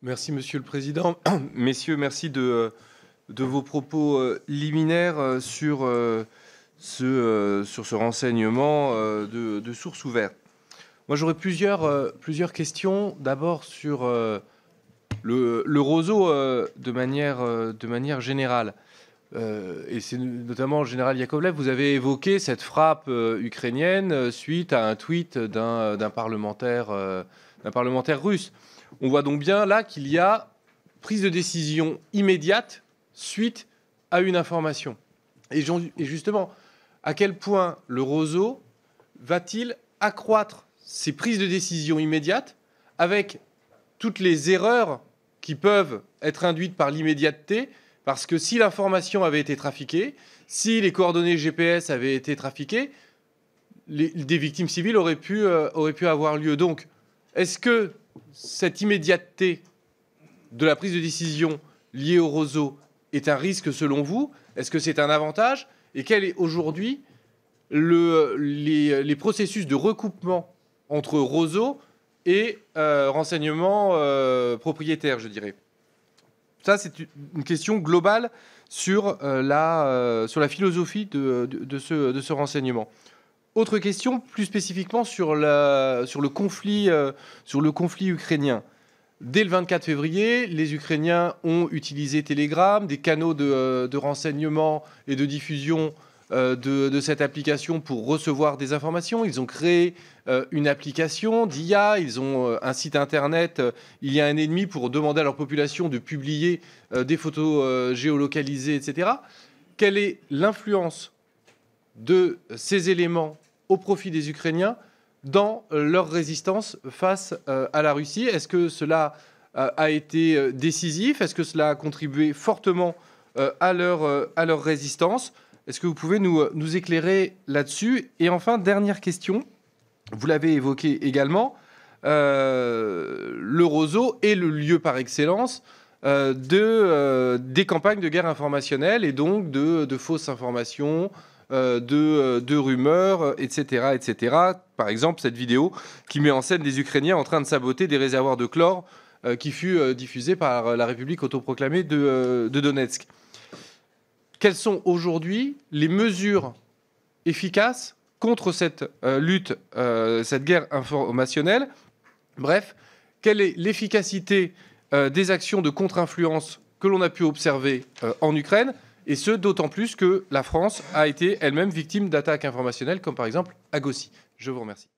Merci Monsieur le Président. Messieurs, merci de vos propos liminaires sur ce renseignement de source ouverte. Moi, j'aurais plusieurs questions. D'abord sur le roseau de manière générale. Et c'est notamment le général Yakovlev, vous avez évoqué cette frappe ukrainienne suite à un tweet d'un parlementaire russe. On voit donc bien là qu'il y a prise de décision immédiate suite à une information. Et justement, à quel point le roseau va-t-il accroître ces prises de décision immédiates avec toutes les erreurs qui peuvent être induites par l'immédiateté? Parce que si l'information avait été trafiquée, si les coordonnées GPS avaient été trafiquées, des victimes civiles auraient pu avoir lieu. Donc, est-ce que cette immédiateté de la prise de décision liée au roseau est un risque selon vous? Est-ce que c'est un avantage? Et quel est aujourd'hui les processus de recoupement entre roseau et renseignements propriétaires, je dirais? Ça, c'est une question globale sur la philosophie de ce renseignement. Autre question, plus spécifiquement sur le conflit ukrainien. Dès le 24 février, les Ukrainiens ont utilisé Telegram, des canaux de renseignement et de diffusion de cette application pour recevoir des informations. Ils ont créé une application d'IA, ils ont un site internet il y a un an et demi pour demander à leur population de publier des photos géolocalisées, etc. Quelle est l'influence de ces éléments au profit des Ukrainiens dans leur résistance face à la Russie? Est-ce que cela a été décisif? Est-ce que cela a contribué fortement à leur résistance? Est-ce que vous pouvez nous éclairer là-dessus? Et enfin, dernière question, vous l'avez évoqué également, le roseau est le lieu par excellence des campagnes de guerre informationnelle et donc de fausses informations, de rumeurs, etc., etc. Par exemple, cette vidéo qui met en scène des Ukrainiens en train de saboter des réservoirs de chlore qui fut diffusée par la République autoproclamée de Donetsk. Quelles sont aujourd'hui les mesures efficaces contre cette lutte, cette guerre informationnelle? Bref, quelle est l'efficacité des actions de contre-influence que l'on a pu observer en Ukraine? Et ce, d'autant plus que la France a été elle-même victime d'attaques informationnelles, comme par exemple à Gossi. Je vous remercie.